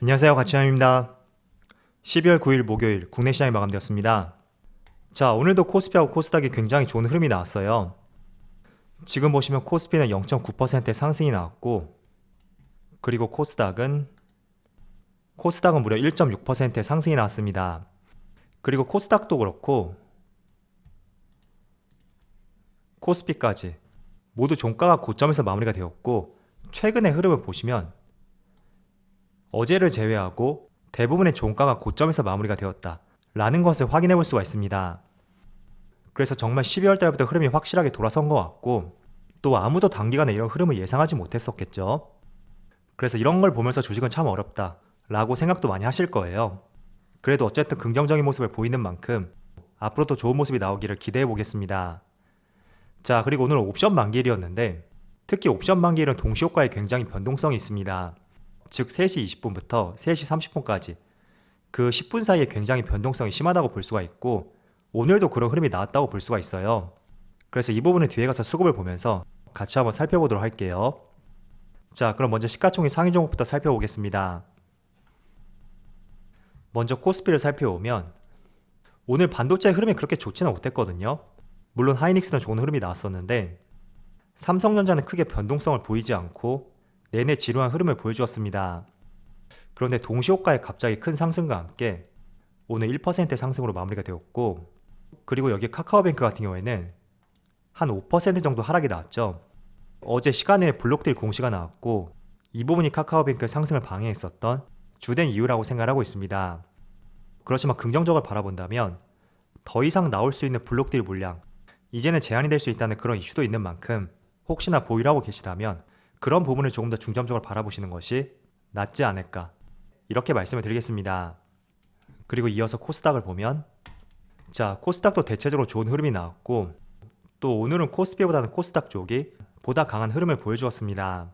안녕하세요, 가치남입니다. 12월 9일 목요일 국내 시장이 마감되었습니다. 자, 오늘도 코스피하고 코스닥이 굉장히 좋은 흐름이 나왔어요. 지금 보시면 코스피는 0.9%의 상승이 나왔고, 그리고 코스닥은 무려 1.6%의 상승이 나왔습니다. 그리고 코스닥도 그렇고 코스피까지 모두 종가가 고점에서 마무리가 되었고, 최근의 흐름을 보시면 어제를 제외하고 대부분의 종가가 고점에서 마무리가 되었다 라는 것을 확인해 볼 수가 있습니다. 그래서 정말 12월 달부터 흐름이 확실하게 돌아선 것 같고, 또 아무도 단기간에 이런 흐름을 예상하지 못했었겠죠. 그래서 이런 걸 보면서 주식은 참 어렵다 라고 생각도 많이 하실 거예요. 그래도 어쨌든 긍정적인 모습을 보이는 만큼 앞으로도 좋은 모습이 나오기를 기대해 보겠습니다. 자, 그리고 오늘은 옵션 만기일이었는데, 특히 옵션 만기일은 동시효과에 굉장히 변동성이 있습니다. 즉 3시 20분부터 3시 30분까지 그 10분 사이에 굉장히 변동성이 심하다고 볼 수가 있고, 오늘도 그런 흐름이 나왔다고 볼 수가 있어요. 그래서 이 부분은 뒤에 가서 수급을 보면서 같이 한번 살펴보도록 할게요. 자, 그럼 먼저 시가총액 상위 종목부터 살펴보겠습니다. 먼저 코스피를 살펴보면 오늘 반도체 흐름이 그렇게 좋지는 못했거든요. 물론 하이닉스는 좋은 흐름이 나왔었는데 삼성전자는 크게 변동성을 보이지 않고 내내 지루한 흐름을 보여주었습니다. 그런데 동시효과의 갑자기 큰 상승과 함께 오늘 1%의 상승으로 마무리가 되었고, 그리고 여기 카카오뱅크 같은 경우에는 한 5% 정도 하락이 나왔죠. 어제 시간에 블록딜 공시가 나왔고, 이 부분이 카카오뱅크의 상승을 방해했었던 주된 이유라고 생각하고 있습니다. 그렇지만 긍정적으로 바라본다면 더 이상 나올 수 있는 블록딜 물량, 이제는 제한이 될 수 있다는 그런 이슈도 있는 만큼 혹시나 보유를 하고 계시다면 그런 부분을 조금 더 중점적으로 바라보시는 것이 낫지 않을까, 이렇게 말씀을 드리겠습니다. 그리고 이어서 코스닥을 보면, 자, 코스닥도 대체적으로 좋은 흐름이 나왔고, 또 오늘은 코스피보다는 코스닥 쪽이 보다 강한 흐름을 보여주었습니다.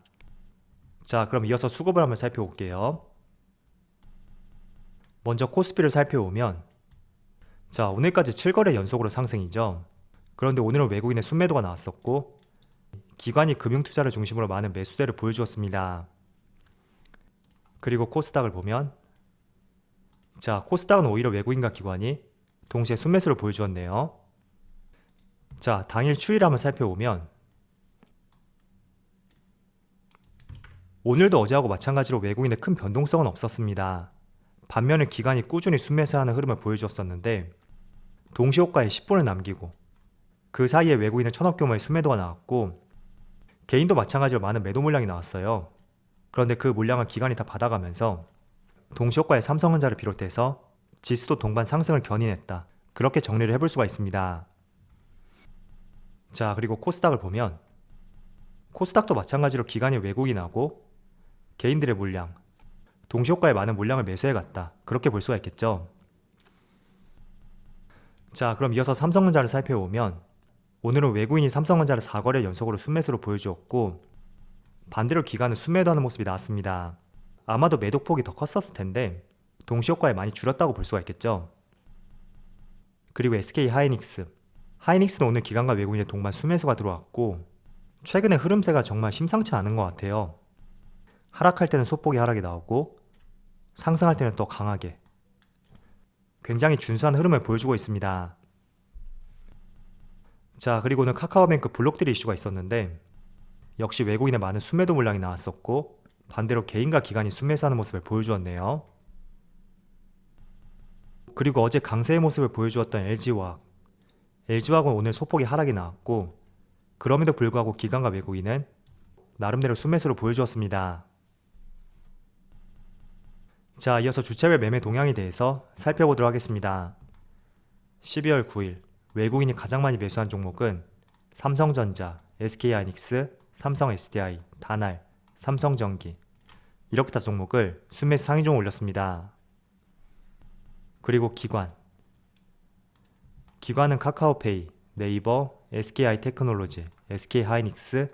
자, 그럼 이어서 수급을 한번 살펴볼게요. 먼저 코스피를 살펴보면, 자, 오늘까지 7거래 연속으로 상승이죠. 그런데 오늘은 외국인의 순매도가 나왔었고, 기관이 금융투자를 중심으로 많은 매수세를 보여주었습니다. 그리고 코스닥을 보면, 자, 코스닥은 오히려 외국인과 기관이 동시에 순매수를 보여주었네요. 자, 당일 추이를 한번 살펴보면 오늘도 어제하고 마찬가지로 외국인의 큰 변동성은 없었습니다. 반면에 기관이 꾸준히 순매수하는 흐름을 보여주었었는데, 동시효과에 10분을 남기고 그 사이에 외국인의 1000억 규모의 순매도가 나왔고, 개인도 마찬가지로 많은 매도 물량이 나왔어요. 그런데 그 물량을 기관이 다 받아가면서 동시효과의 삼성전자를 비롯해서 지수도 동반 상승을 견인했다, 그렇게 정리를 해볼 수가 있습니다. 자, 그리고 코스닥을 보면 코스닥도 마찬가지로 기관이 외국인하고 개인들의 물량, 동시효과에 많은 물량을 매수해갔다, 그렇게 볼 수가 있겠죠. 자, 그럼 이어서 삼성전자를 살펴보면 오늘은 외국인이 삼성전자를 4거래 연속으로 순매수로 보여주었고, 반대로 기관은 순매도하는 모습이 나왔습니다. 아마도 매도폭이 더 컸었을 텐데 동시효과에 많이 줄었다고 볼 수가 있겠죠. 그리고 SK 하이닉스는 오늘 기관과 외국인의 동반 순매수가 들어왔고, 최근의 흐름세가 정말 심상치 않은 것 같아요. 하락할 때는 소폭의 하락이 나오고 상승할 때는 더 강하게 굉장히 준수한 흐름을 보여주고 있습니다. 자, 그리고는 카카오뱅크 블록딜 이슈가 있었는데 역시 외국인의 많은 순매도 물량이 나왔었고, 반대로 개인과 기관이 순매수하는 모습을 보여주었네요. 그리고 어제 강세의 모습을 보여주었던 LG화학은 오늘 소폭의 하락이 나왔고, 그럼에도 불구하고 기관과 외국인은 나름대로 순매수를 보여주었습니다. 자, 이어서 주체별 매매 동향에 대해서 살펴보도록 하겠습니다. 12월 9일 외국인이 가장 많이 매수한 종목은 삼성전자, SK하이닉스, 삼성 SDI, 다날, 삼성전기, 이렇게 다 종목을 순매수 상위 종을 올렸습니다. 그리고 기관은 카카오페이, 네이버, SK하이테크놀로지, SK하이닉스,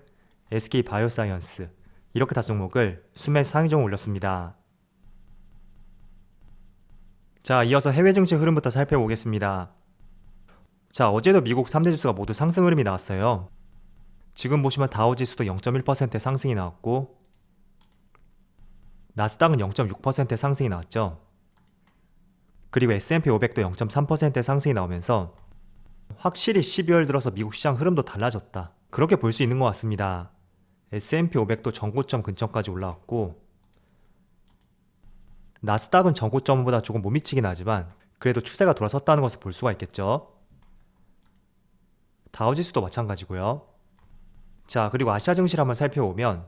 SK바이오사이언스, 이렇게 다 종목을 순매수 상위 종을 올렸습니다. 자, 이어서 해외 증시 흐름부터 살펴보겠습니다. 자, 어제도 미국 3대 지수가 모두 상승 흐름이 나왔어요. 지금 보시면 다우지수도 0.1%의 상승이 나왔고, 나스닥은 0.6%의 상승이 나왔죠. 그리고 S&P 500도 0.3%의 상승이 나오면서 확실히 12월 들어서 미국 시장 흐름도 달라졌다. 그렇게 볼 수 있는 것 같습니다. S&P 500도 전고점 근처까지 올라왔고 나스닥은 전고점보다 조금 못 미치긴 하지만 그래도 추세가 돌아섰다는 것을 볼 수가 있겠죠. 다우지수도 마찬가지고요. 자, 그리고 아시아 증시를 한번 살펴보면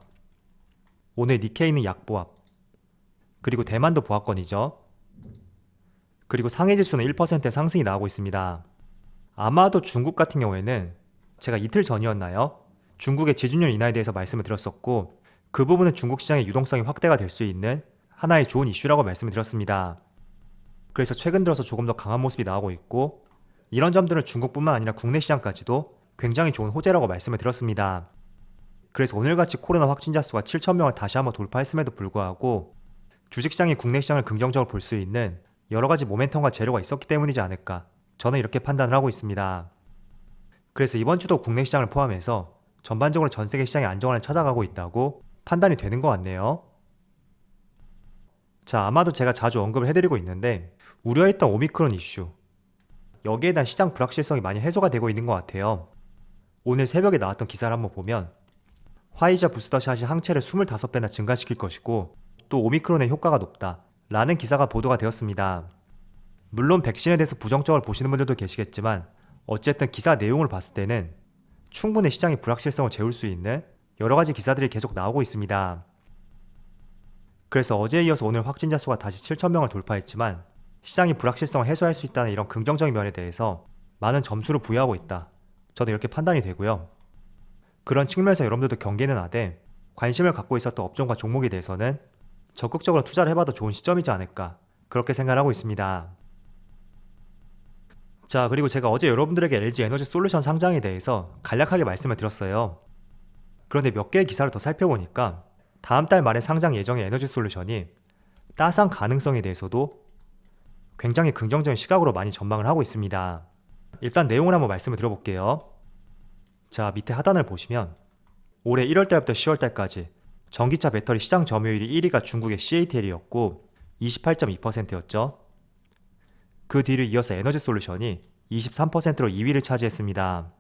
오늘 니케이는 약보합, 그리고 대만도 보합권이죠. 그리고 상해지수는 1%의 상승이 나오고 있습니다. 아마도 중국 같은 경우에는 제가 이틀 전이었나요? 중국의 지준율 인하에 대해서 말씀을 드렸었고 그 부분은 중국 시장의 유동성이 확대가 될 수 있는 하나의 좋은 이슈라고 말씀을 드렸습니다. 그래서 최근 들어서 조금 더 강한 모습이 나오고 있고 이런 점들은 중국뿐만 아니라 국내 시장까지도 굉장히 좋은 호재라고 말씀을 드렸습니다. 그래서 오늘같이 코로나 확진자 수가 7,000명을 다시 한번 돌파했음에도 불구하고 주식시장이 국내 시장을 긍정적으로 볼 수 있는 여러 가지 모멘텀과 재료가 있었기 때문이지 않을까, 저는 이렇게 판단을 하고 있습니다. 그래서 이번 주도 국내 시장을 포함해서 전반적으로 전 세계 시장의 안정화를 찾아가고 있다고 판단이 되는 것 같네요. 자, 아마도 제가 자주 언급을 해드리고 있는데 우려했던 오미크론 이슈, 여기에 대한 시장 불확실성이 많이 해소가 되고 있는 것 같아요. 오늘 새벽에 나왔던 기사를 한번 보면 화이자 부스터샷이 항체를 25배나 증가시킬 것이고 또 오미크론의 효과가 높다 라는 기사가 보도가 되었습니다. 물론 백신에 대해서 부정적으로 보시는 분들도 계시겠지만 어쨌든 기사 내용을 봤을 때는 충분히 시장의 불확실성을 재울 수 있는 여러 가지 기사들이 계속 나오고 있습니다. 그래서 어제에 이어서 오늘 확진자 수가 다시 7,000명을 돌파했지만 시장이 불확실성을 해소할 수 있다는 이런 긍정적인 면에 대해서 많은 점수를 부여하고 있다, 저도 이렇게 판단이 되고요. 그런 측면에서 여러분들도 경계는 하되 관심을 갖고 있었던 업종과 종목에 대해서는 적극적으로 투자를 해봐도 좋은 시점이지 않을까, 그렇게 생각을 하고 있습니다. 자, 그리고 제가 어제 여러분들에게 LG 에너지 솔루션 상장에 대해서 간략하게 말씀을 드렸어요. 그런데 몇 개의 기사를 더 살펴보니까 다음 달 말에 상장 예정의 에너지 솔루션이 따상 가능성에 대해서도 굉장히 긍정적인 시각으로 많이 전망을 하고 있습니다. 일단 내용을 한번 말씀을 드려볼게요. 자, 밑에 하단을 보시면 올해 1월달부터 10월달까지 전기차 배터리 시장 점유율이 1위가 중국의 CATL이었고 28.2%였죠. 그 뒤를 이어서 에너지 솔루션이 23%로 2위를 차지했습니다.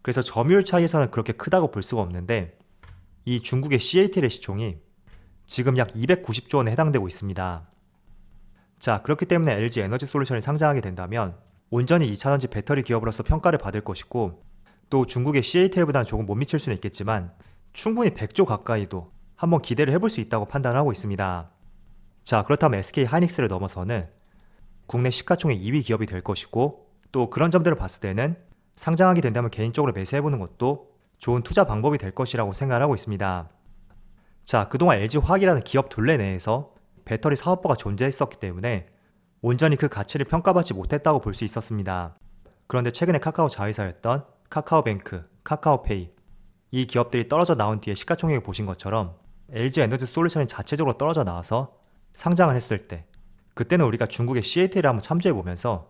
그래서 점유율 차이에서는 그렇게 크다고 볼 수가 없는데 이 중국의 CATL의 시총이 지금 약 290조 원에 해당되고 있습니다. 자, 그렇기 때문에 LG 에너지 솔루션이 상장하게 된다면 온전히 2차전지 배터리 기업으로서 평가를 받을 것이고 또 중국의 CATL보다는 조금 못 미칠 수는 있겠지만 충분히 100조 가까이도 한번 기대를 해볼 수 있다고 판단을 하고 있습니다. 자, 그렇다면 SK 하이닉스를 넘어서는 국내 시가총액 2위 기업이 될 것이고 또 그런 점들을 봤을 때는 상장하게 된다면 개인적으로 매수해보는 것도 좋은 투자 방법이 될 것이라고 생각을 하고 있습니다. 자, 그동안 LG화학이라는 기업 둘레 내에서 배터리 사업부가 존재했었기 때문에 온전히 그 가치를 평가받지 못했다고 볼 수 있었습니다. 그런데 최근에 카카오 자회사였던 카카오뱅크, 카카오페이, 이 기업들이 떨어져 나온 뒤에 시가총액을 보신 것처럼 LG 에너지 솔루션이 자체적으로 떨어져 나와서 상장을 했을 때 그때는 우리가 중국의 CATL을 한번 참조해보면서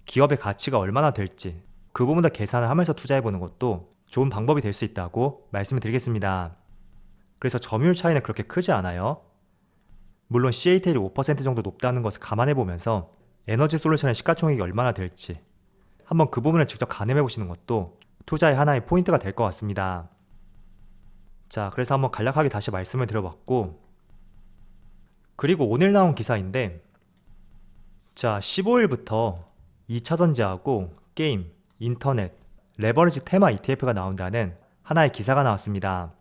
기업의 가치가 얼마나 될지 그 부분도 계산을 하면서 투자해보는 것도 좋은 방법이 될 수 있다고 말씀을 드리겠습니다. 그래서 점유율 차이는 그렇게 크지 않아요. 물론 CATL이 5% 정도 높다는 것을 감안해보면서 에너지 솔루션의 시가총액이 얼마나 될지 한번 그 부분을 직접 가늠해보시는 것도 투자의 하나의 포인트가 될 것 같습니다. 자, 그래서 한번 간략하게 다시 말씀을 드려봤고 그리고 오늘 나온 기사인데 자, 15일부터 2차전지하고 게임, 인터넷, 레버리지 테마 ETF가 나온다는 하나의 기사가 나왔습니다.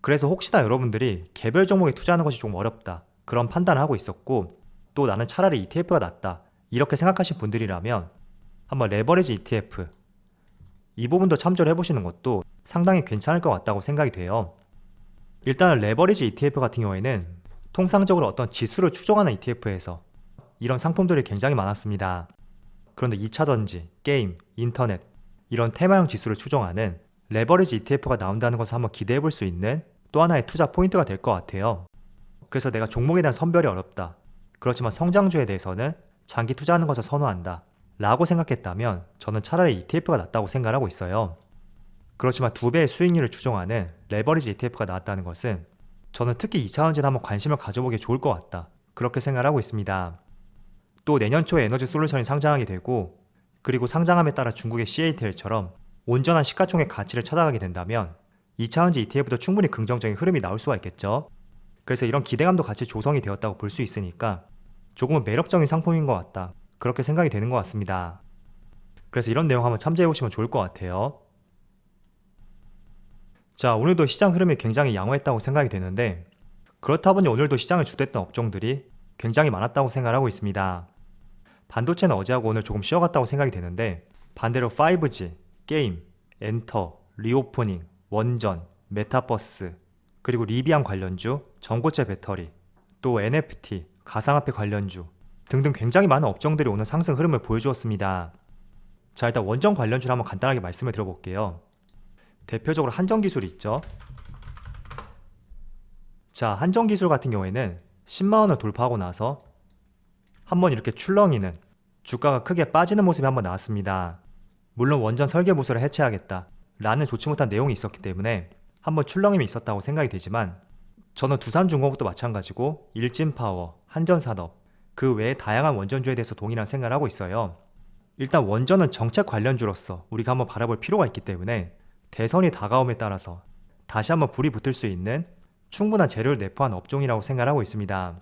그래서 혹시나 여러분들이 개별 종목에 투자하는 것이 좀 어렵다 그런 판단을 하고 있었고 또 나는 차라리 ETF가 낫다 이렇게 생각하신 분들이라면 한번 레버리지 ETF 이 부분도 참조를 해보시는 것도 상당히 괜찮을 것 같다고 생각이 돼요. 일단 레버리지 ETF 같은 경우에는 통상적으로 어떤 지수를 추종하는 ETF에서 이런 상품들이 굉장히 많았습니다. 그런데 2차전지, 게임, 인터넷 이런 테마형 지수를 추종하는 레버리지 ETF가 나온다는 것을 한번 기대해 볼 수 있는 또 하나의 투자 포인트가 될 것 같아요. 그래서 내가 종목에 대한 선별이 어렵다. 그렇지만 성장주에 대해서는 장기 투자하는 것을 선호한다. 라고 생각했다면 저는 차라리 ETF가 낫다고 생각하고 있어요. 그렇지만 2배의 수익률을 추종하는 레버리지 ETF가 나왔다는 것은 저는 특히 2차전지에 한번 관심을 가져보기 좋을 것 같다. 그렇게 생각을 하고 있습니다. 또 내년 초에 에너지솔루션이 상장하게 되고, 그리고 상장함에 따라 중국의 CATL처럼 온전한 시가총액 가치를 찾아가게 된다면 2차전지 ETF도 충분히 긍정적인 흐름이 나올 수가 있겠죠. 그래서 이런 기대감도 같이 조성이 되었다고 볼 수 있으니까 조금은 매력적인 상품인 것 같다. 그렇게 생각이 되는 것 같습니다. 그래서 이런 내용 한번 참조해 보시면 좋을 것 같아요. 자, 오늘도 시장 흐름이 굉장히 양호했다고 생각이 되는데, 그렇다 보니 오늘도 시장을 주도했던 업종들이 굉장히 많았다고 생각하고 있습니다. 반도체는 어제하고 오늘 조금 쉬어갔다고 생각이 되는데, 반대로 5G, 게임, 엔터, 리오프닝, 원전, 메타버스, 그리고 리비안 관련주, 전고체 배터리, 또 NFT, 가상화폐 관련주 등등 굉장히 많은 업종들이 오늘 상승 흐름을 보여주었습니다. 자, 일단 원전 관련주를 한번 간단하게 말씀을 드려볼게요. 대표적으로 한전기술이 있죠. 자, 한전기술 같은 경우에는 10만원을 돌파하고 나서 한번 이렇게 출렁이는, 주가가 크게 빠지는 모습이 한번 나왔습니다. 물론 원전 설계 부서를 해체하겠다 라는 좋지 못한 내용이 있었기 때문에 한번 출렁임이 있었다고 생각이 되지만, 저는 두산중공업도 마찬가지고 일진파워, 한전산업, 그 외에 다양한 원전주에 대해서 동일한 생각을 하고 있어요. 일단 원전은 정책 관련주로서 우리가 한번 바라볼 필요가 있기 때문에 대선이 다가옴에 따라서 다시 한번 불이 붙을 수 있는 충분한 재료를 내포한 업종이라고 생각하고 있습니다.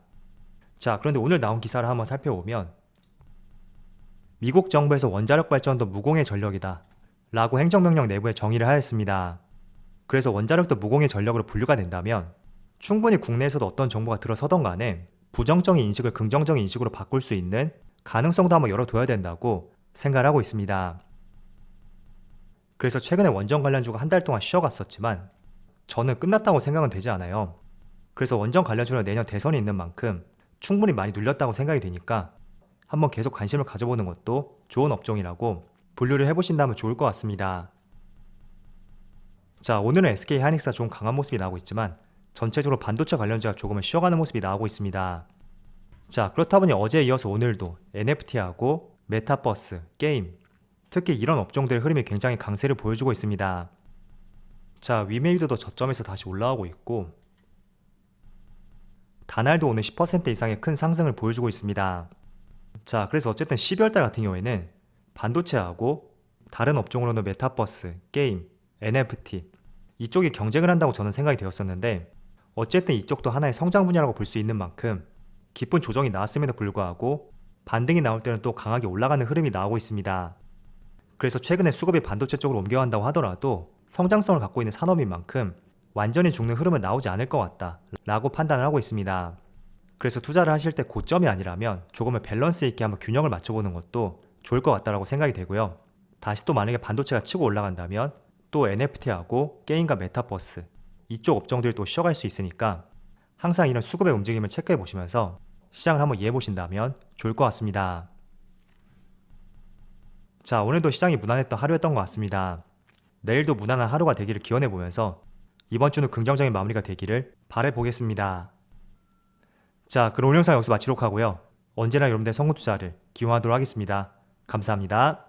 자, 그런데 오늘 나온 기사를 한번 살펴보면, 미국 정부에서 원자력 발전도 무공해 전력이다 라고 행정명령 내부에 정의를 하였습니다. 그래서 원자력도 무공해 전력으로 분류가 된다면 충분히 국내에서도 어떤 정보가 들어서던 간에 부정적인 인식을 긍정적인 인식으로 바꿀 수 있는 가능성도 한번 열어둬야 된다고 생각을 하고 있습니다. 그래서 최근에 원전 관련주가 한 달 동안 쉬어갔었지만 저는 끝났다고 생각은 되지 않아요. 그래서 원전 관련주는 내년 대선이 있는 만큼 충분히 많이 눌렸다고 생각이 되니까 한번 계속 관심을 가져보는 것도 좋은 업종이라고 분류를 해보신다면 좋을 것 같습니다. 자, 오늘은 SK하이닉스가 좀 강한 모습이 나오고 있지만 전체적으로 반도체 관련주가 조금은 쉬어가는 모습이 나오고 있습니다. 자, 그렇다 보니 어제에 이어서 오늘도 NFT하고 메타버스, 게임, 특히 이런 업종들의 흐름이 굉장히 강세를 보여주고 있습니다. 자, 위메이드도 저점에서 다시 올라오고 있고, 다날도 오늘 10% 이상의 큰 상승을 보여주고 있습니다. 자, 그래서 어쨌든 12월달 같은 경우에는 반도체하고 다른 업종으로는 메타버스, 게임, NFT 이쪽이 경쟁을 한다고 저는 생각이 되었었는데, 어쨌든 이쪽도 하나의 성장 분야라고 볼 수 있는 만큼 깊은 조정이 나왔음에도 불구하고 반등이 나올 때는 또 강하게 올라가는 흐름이 나오고 있습니다. 그래서 최근에 수급이 반도체 쪽으로 옮겨간다고 하더라도 성장성을 갖고 있는 산업인 만큼 완전히 죽는 흐름은 나오지 않을 것 같다 라고 판단을 하고 있습니다. 그래서 투자를 하실 때 고점이 아니라면 조금은 밸런스 있게 한번 균형을 맞춰보는 것도 좋을 것 같다라고 생각이 되고요. 다시 또 만약에 반도체가 치고 올라간다면 또 NFT하고 게임과 메타버스 이쪽 업종들이 또 쉬어갈 수 있으니까 항상 이런 수급의 움직임을 체크해 보시면서 시장을 한번 이해해 보신다면 좋을 것 같습니다. 자, 오늘도 시장이 무난했던 하루였던 것 같습니다. 내일도 무난한 하루가 되기를 기원해 보면서 이번 주는 긍정적인 마무리가 되기를 바라보겠습니다. 자, 그럼 오늘 영상 여기서 마치도록 하고요. 언제나 여러분들의 성공 투자를 기원하도록 하겠습니다. 감사합니다.